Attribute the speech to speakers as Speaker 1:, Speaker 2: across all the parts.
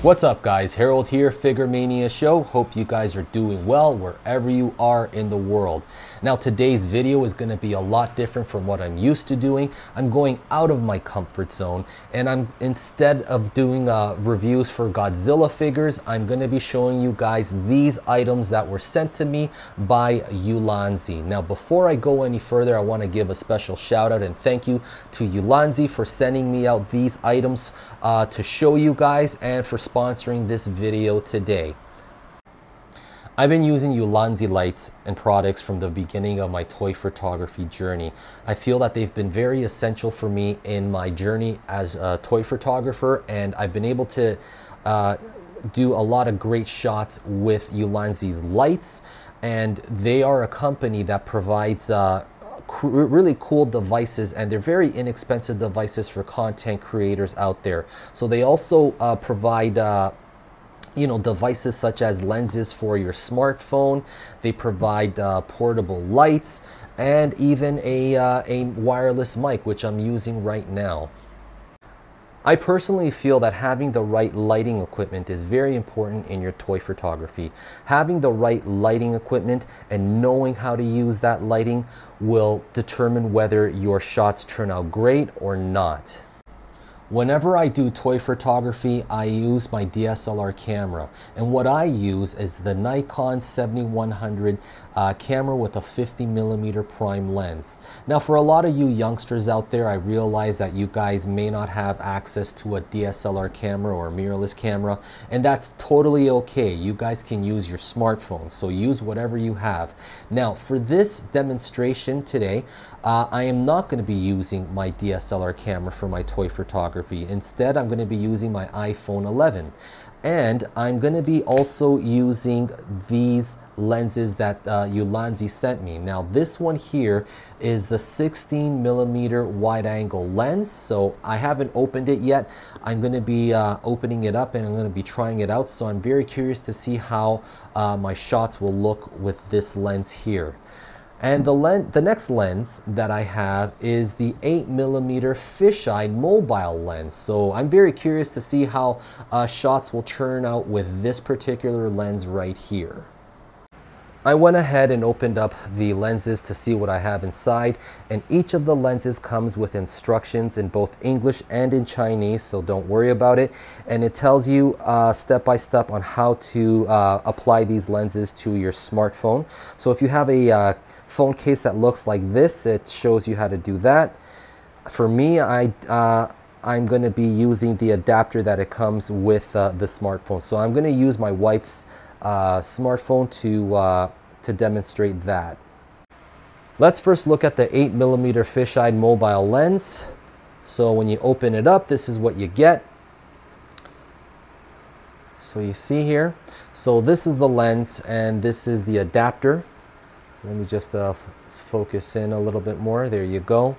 Speaker 1: What's up guys, Harold here, Figuremania Show. Hope you guys are doing well wherever you are in the world. Now today's video is going to be a lot different from what I'm used to doing. I'm going out of my comfort zone, and instead of doing reviews for Godzilla figures, I'm going to be showing you guys these items that were sent to me by Ulanzi. Now before I go any further, I want to give a special shout out and thank you to Ulanzi for sending me out these items to show you guys and for sponsoring this video today. I've been using Ulanzi lights and products from the beginning of my toy photography journey. I feel that they've been very essential for me in my journey as a toy photographer, and I've been able to do a lot of great shots with Ulanzi's lights, and they are a company that provides really cool devices, and they're very inexpensive devices for content creators out there. So they also provide devices such as lenses for your smartphone. They provide portable lights and even a wireless mic, which I'm using right now. I personally feel that having the right lighting equipment is very important in your toy photography. Having the right lighting equipment and knowing how to use that lighting will determine whether your shots turn out great or not. Whenever I do toy photography, I use my DSLR camera, and what I use is the Nikon 7100 camera with a 50mm prime lens. Now for a lot of you youngsters out there, I realize that you guys may not have access to a DSLR camera or a mirrorless camera, and that's totally okay. You guys can use your smartphones, so use whatever you have. Now for this demonstration today, I am not going to be using my DSLR camera for my toy photography. Instead, I'm going to be using my iPhone 11, and I'm going to be also using these lenses that Ulanzi sent me. Now this one here is the 16mm wide angle lens, so I haven't opened it yet. I'm going to be opening it up and I'm going to be trying it out, so I'm very curious to see how my shots will look with this lens here. And the next lens that I have is the 8mm fisheye mobile lens. So I'm very curious to see how shots will turn out with this particular lens right here. I went ahead and opened up the lenses to see what I have inside, and each of the lenses comes with instructions in both English and in Chinese, so don't worry about it. And it tells you step by step on how to apply these lenses to your smartphone. So if you have a phone case that looks like this, it shows you how to do that. For me, I'm going to be using the adapter that it comes with the smartphone. So I'm going to use my wife's smartphone to demonstrate that. Let's first look at the 8mm fisheye mobile lens. So when you open it up, this is what you get. So you see here, so this is the lens and this is the adapter. Let me just focus in a little bit more. There you go.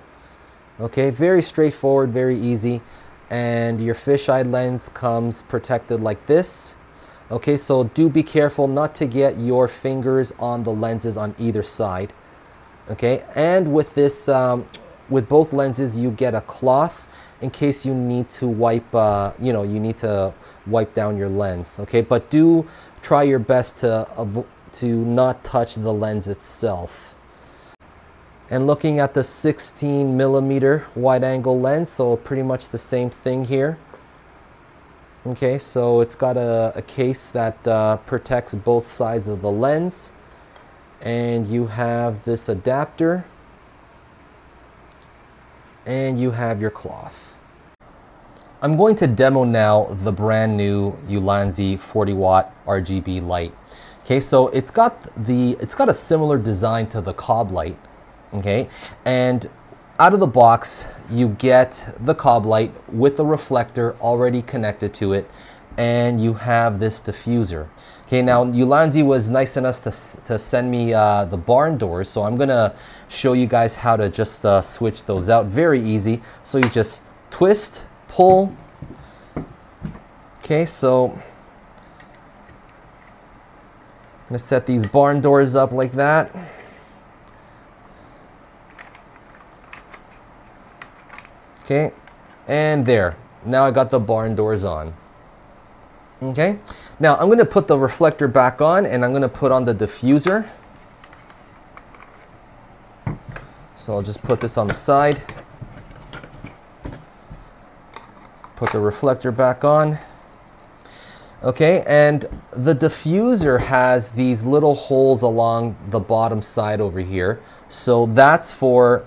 Speaker 1: Okay, very straightforward, very easy. And your fisheye lens comes protected like this. Okay, so do be careful not to get your fingers on the lenses on either side. Okay, and with this, with both lenses, you get a cloth in case you need to wipe, you need to wipe down your lens. Okay, but do try your best to not touch the lens itself. And looking at the 16mm wide angle lens, so pretty much the same thing here. Okay, so it's got a case that protects both sides of the lens, and you have this adapter, and you have your cloth. I'm going to demo now the brand new Ulanzi 40-watt RGB light. Okay, so it's got a similar design to the cob light. Okay, and out of the box you get the cob light with the reflector already connected to it, and you have this diffuser. Okay, now Ulanzi was nice enough to send me the barn doors, so I'm gonna show you guys how to just switch those out. Very easy. So you just twist, pull. Okay, so I'm going to set these barn doors up like that. Okay, and there. Now I got the barn doors on. Okay, now I'm going to put the reflector back on, and I'm going to put on the diffuser. So I'll just put this on the side. Put the reflector back on. Okay, and the diffuser has these little holes along the bottom side over here. So that's for,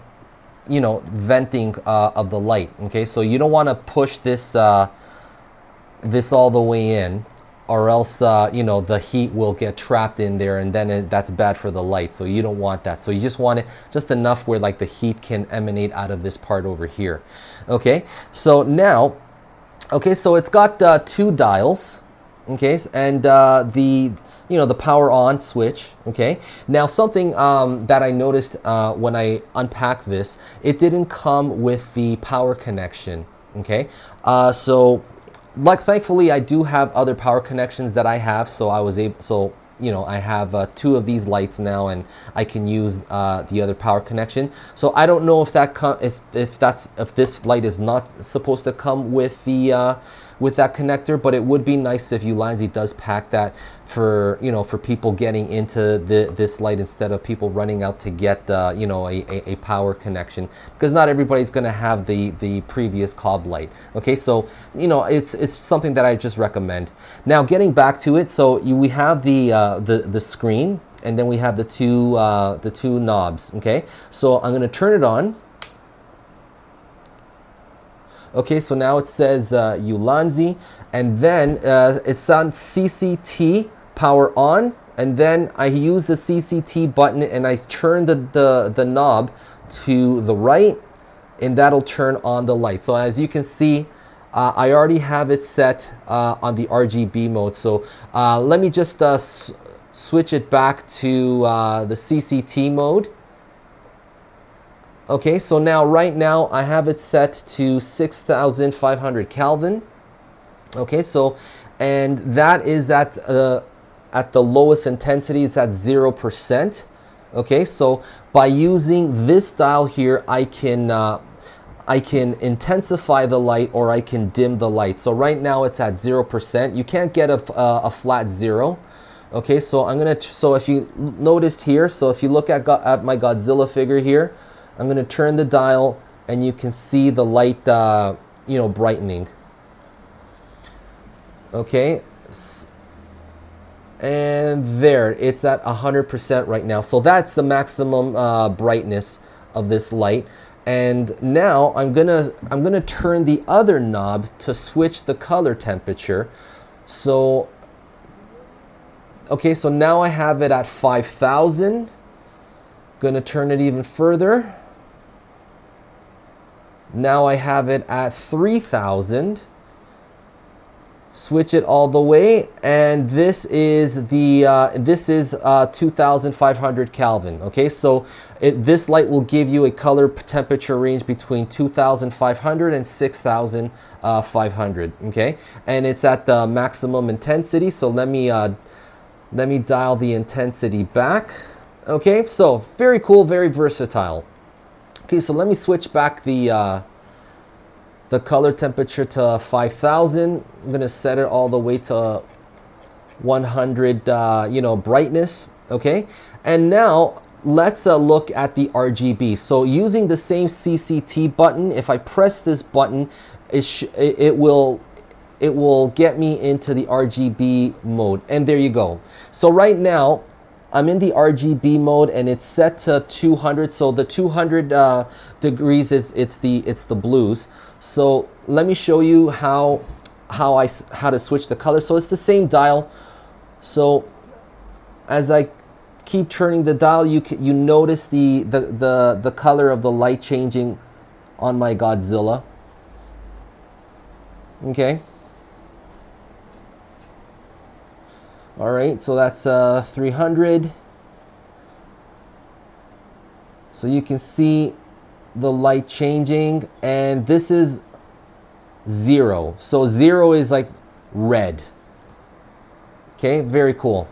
Speaker 1: you know, venting of the light. Okay, so you don't want to push this this all the way in, or else you know, the heat will get trapped in there, and then that's bad for the light. So you don't want that. So you just want it just enough where like the heat can emanate out of this part over here. Okay, so now, okay, so it's got 2 dials. Okay, and the, you know, the power on switch. Okay, now something that I noticed when I unpacked this, it didn't come with the power connection. Okay, so like, thankfully I do have other power connections that I have, so I was able, so you know, I have 2 of these lights now, and I can use the other power connection. So I don't know if that if this light is not supposed to come with the with that connector, but it would be nice if Ulanzi does pack that for, you know, for people getting into this light, instead of people running out to get you know, a power connection, because not everybody's going to have the previous cob light. Okay, so you know, it's something that I just recommend. Now getting back to it, so we have the screen, and then we have the two knobs. Okay, so I'm going to turn it on. Okay, so now it says Ulanzi, and then it's on CCT, power on, and then I use the CCT button and I turn the knob to the right, and that'll turn on the light. So as you can see, I already have it set on the RGB mode. So let me just switch it back to the CCT mode. Okay, so now right now I have it set to 6,500 Kelvin. Okay, so, and that is at the lowest intensity, it's at 0%. Okay, so by using this dial here, I can intensify the light, or I can dim the light. So right now it's at 0%. You can't get a flat 0. Okay, so I'm gonna, so if you noticed here, so if you look at my Godzilla figure here, I'm going to turn the dial, and you can see the light, you know, brightening. Okay, and there, it's at 100% right now. So that's the maximum brightness of this light. And now I'm gonna turn the other knob to switch the color temperature. So, okay, so now I have it at 5,000. Gonna turn it even further. Now I have it at 3,000. Switch it all the way, and this is the 2,500 Kelvin. Okay, so this light will give you a color temperature range between 2,500 and 6,500. Okay, and it's at the maximum intensity. So let me dial the intensity back. Okay, so very cool, very versatile. Okay, so let me switch back the color temperature to 5,000. I'm gonna set it all the way to 100, you know, brightness. Okay, and now let's look at the RGB. So using the same CCT button, if I press this button, it will get me into the RGB mode, and there you go. So right now I'm in the RGB mode, and it's set to 200. So the 200 degrees is it's the blues. So let me show you how to switch the color. So it's the same dial. So as I keep turning the dial, you notice the color of the light changing on my Godzilla. Okay. All right, so that's 300. So you can see the light changing, and this is 0. So 0 is like red. Okay, very cool.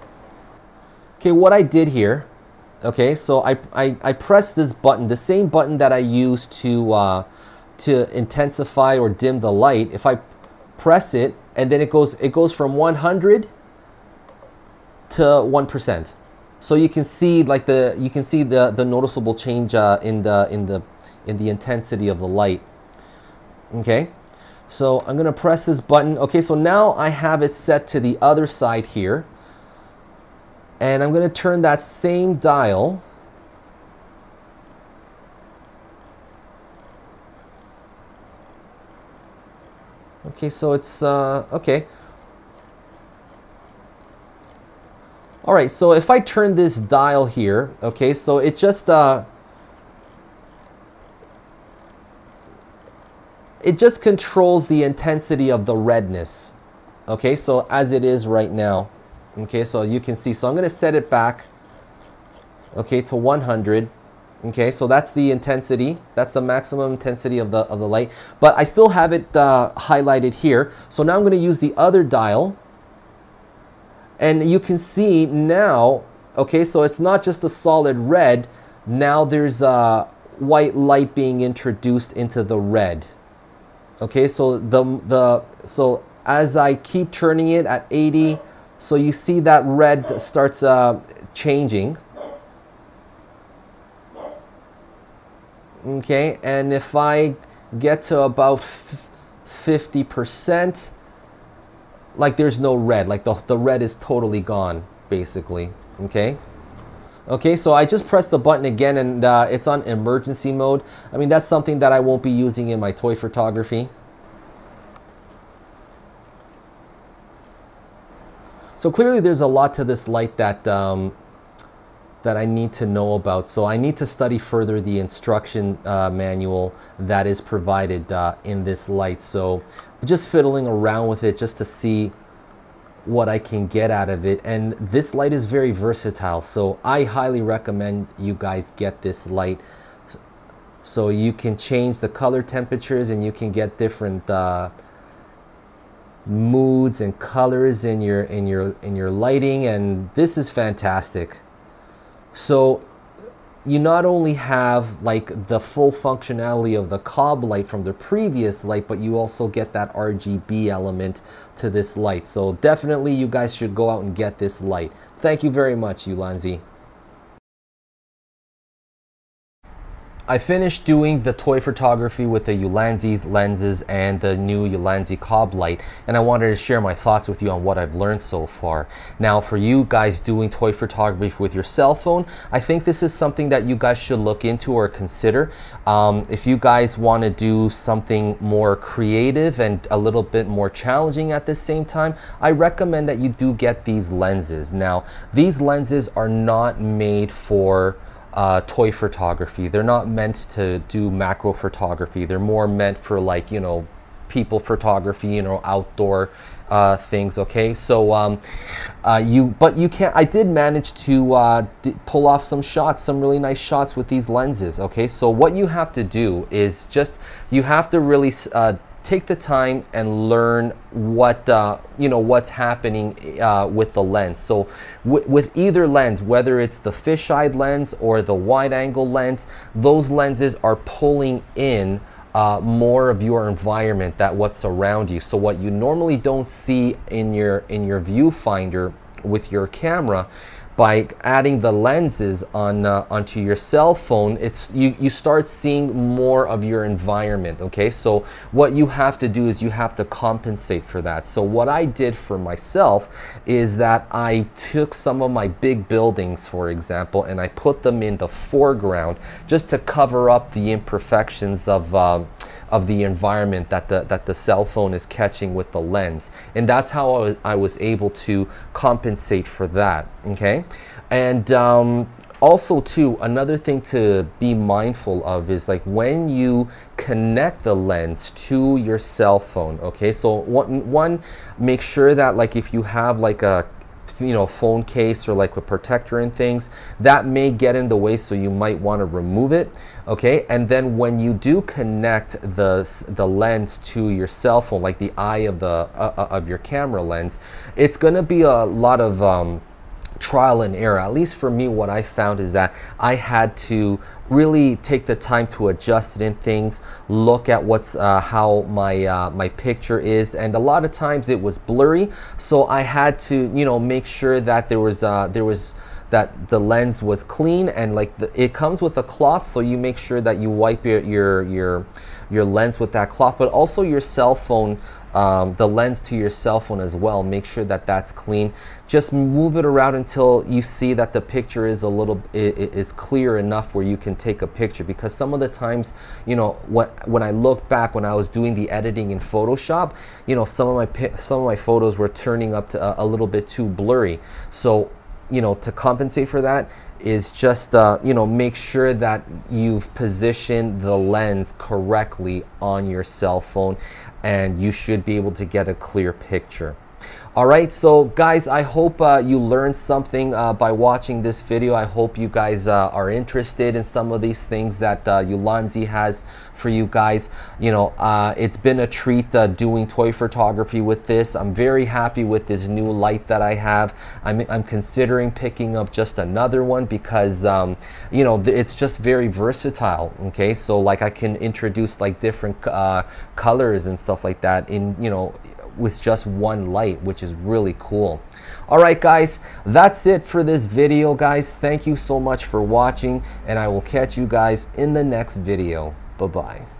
Speaker 1: Okay, what I did here, okay, so I pressed this button, the same button that I used to intensify or dim the light. If I press it, and then it goes from 100 to 1%. So you can see like the noticeable change in the intensity of the light. Okay, so I'm gonna press this button. Okay, so now I have it set to the other side here, and I'm gonna turn that same dial. Okay, so it's okay. All right, so if I turn this dial here, okay, so it just controls the intensity of the redness. Okay, so as it is right now. Okay, so you can see. So I'm going to set it back, okay, to 100. Okay, so that's the intensity. That's the maximum intensity of the light. But I still have it highlighted here. So now I'm going to use the other dial. And you can see now, okay, so it's not just a solid red. Now there's a white light being introduced into the red. Okay, so so as I keep turning it at 80, so you see that red starts changing. Okay, and if I get to about 50%, like there's no red, like the red is totally gone, basically. Okay. Okay, so I just pressed the button again, and it's on emergency mode. I mean, that's something that I won't be using in my toy photography. So clearly there's a lot to this light that that I need to know about. So I need to study further the instruction manual that is provided in this light. So I'm just fiddling around with it just to see what I can get out of it. And this light is very versatile, so I highly recommend you guys get this light. So you can change the color temperatures, and you can get different moods and colors in your lighting, and this is fantastic. So you not only have like the full functionality of the cob light from the previous light, but you also get that RGB element to this light. So definitely you guys should go out and get this light. Thank you very much, Ulanzi. I finished doing the toy photography with the Ulanzi lenses and the new Ulanzi cob light, and I wanted to share my thoughts with you on what I've learned so far. Now, for you guys doing toy photography with your cell phone, I think this is something that you guys should look into or consider. If you guys want to do something more creative and a little bit more challenging at the same time, I recommend that you do get these lenses. Now, these lenses are not made for toy photography. They're not meant to do macro photography. They're more meant for, like, you know, people photography, you know, outdoor things. Okay, so but you can't. I did manage to pull off some shots, some really nice shots with these lenses. Okay, so what you have to do is just, you have to really take the time and learn what you know, what's happening with the lens. So with either lens, whether it's the fisheye lens or the wide angle lens, those lenses are pulling in more of your environment, that what's around you. So what you normally don't see in your viewfinder with your camera, by adding the lenses on onto your cell phone, it's you start seeing more of your environment. Okay, so what you have to do is you have to compensate for that. So what I did for myself is that I took some of my big buildings, for example, and I put them in the foreground just to cover up the imperfections of the environment that the cell phone is catching with the lens, and that's how I was able to compensate for that. Okay, and also too, another thing to be mindful of is, like, when you connect the lens to your cell phone. Okay, so one, make sure that, like, if you have like a, you know, phone case or like a protector and things, that may get in the way, so you might want to remove it. Okay, and then when you do connect the lens to your cell phone, like the eye of your camera lens, it's going to be a lot of trial and error. At least for me, what I found is that I had to really take the time to adjust it in things, look at what's how my picture is, and a lot of times it was blurry, so I had to, you know, make sure that there was that the lens was clean, and like it comes with a cloth, so you make sure that you wipe your lens with that cloth, but also your cell phone, the lens to your cell phone as well. Make sure that that's clean. Just move it around until you see that the picture is is clear enough where you can take a picture, because some of the times, you know, when I look back when I was doing the editing in Photoshop, you know, some of my photos were turning up to a little bit too blurry. So, you know, to compensate for that is just, you know, make sure that you've positioned the lens correctly on your cell phone, and you should be able to get a clear picture. All right, so guys, I hope you learned something by watching this video. I hope you guys are interested in some of these things that Ulanzi has for you guys. You know, it's been a treat doing toy photography with this. I'm very happy with this new light that I have. I'm considering picking up just another one because, you know, it's just very versatile, okay? So like I can introduce like different colors and stuff like that in, you know, with just one light, which is really cool. All right, guys, that's it for this video, guys. Thank you so much for watching, and I will catch you guys in the next video. Bye-bye.